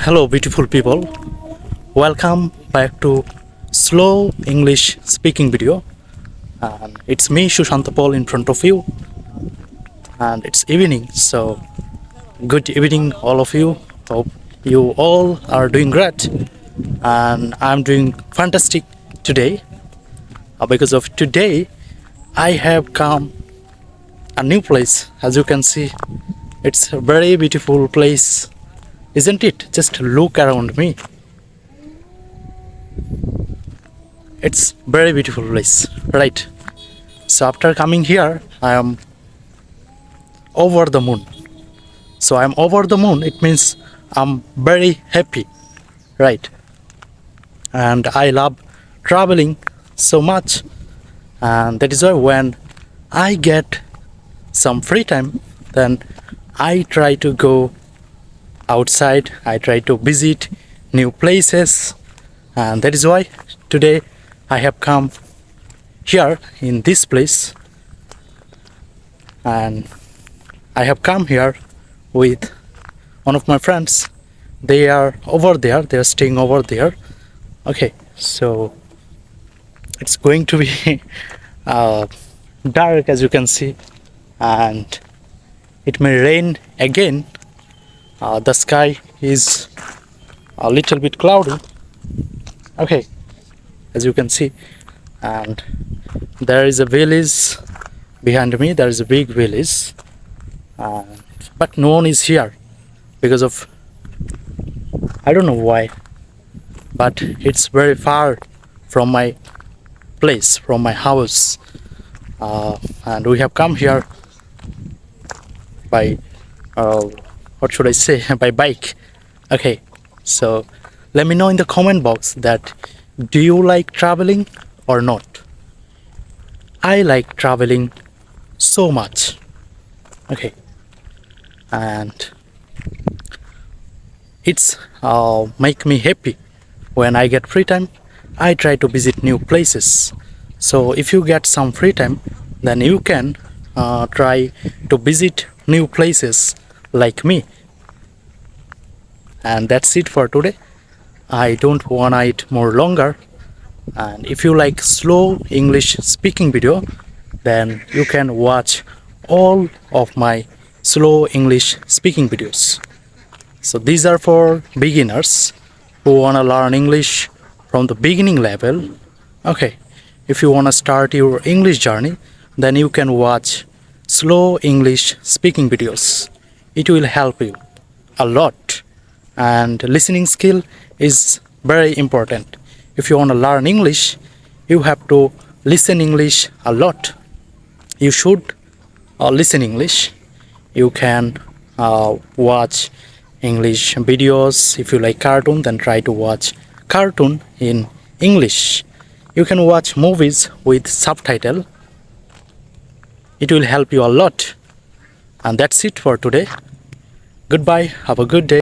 Hello, beautiful people. Welcome back to Slow English Speaking Video. And it's me, Sushant Paul, in front of you. And it's evening, so good evening, all of you. Hope you all are doing great. And I'm doing fantastic today. Because of today, I have come a new place. As you can see, it's a very beautiful place, isn't it? Just look around me. It's very beautiful place, right? So after coming here, I am over the moon. So I'm over the moon. It means I'm very happy, right? And I love traveling so much, and that is why when I get some free time, then I try to go outside. I try to visit new places, and that is why today I have come here in this place, and I have come here with one of my friends. They are over there, they are staying over there. Okay, so it's going to be dark, as you can see, and it may rain again. The sky is a little bit cloudy. Okay, as you can see, and there is a village behind me. There is a big village, but no one is here because of, I don't know why, but it's very far from my place, from my house, and we have come here by what should I say, by bike. Okay, so let me know in the comment box that do you like traveling or not. I like traveling so much. Okay, and it's make me happy when I get free time. I try to visit new places. So if you get some free time, then you can try to visit new places like me. And that's it for today. I don't wanna it more longer. And if you like slow English speaking video, then you can watch all of my slow English speaking videos. So these are for beginners who wanna learn English from the beginning level. Okay, if you wanna start your English journey, then you can watch slow English speaking videos. It will help you a lot, and listening skill is very important. If you want to learn English, you have to listen English a lot. You should listen English. You can watch English videos. If you like cartoon, then try to watch cartoon in English. You can watch movies with subtitle. It will help you a lot. And that's it for today. Goodbye. Have a good day.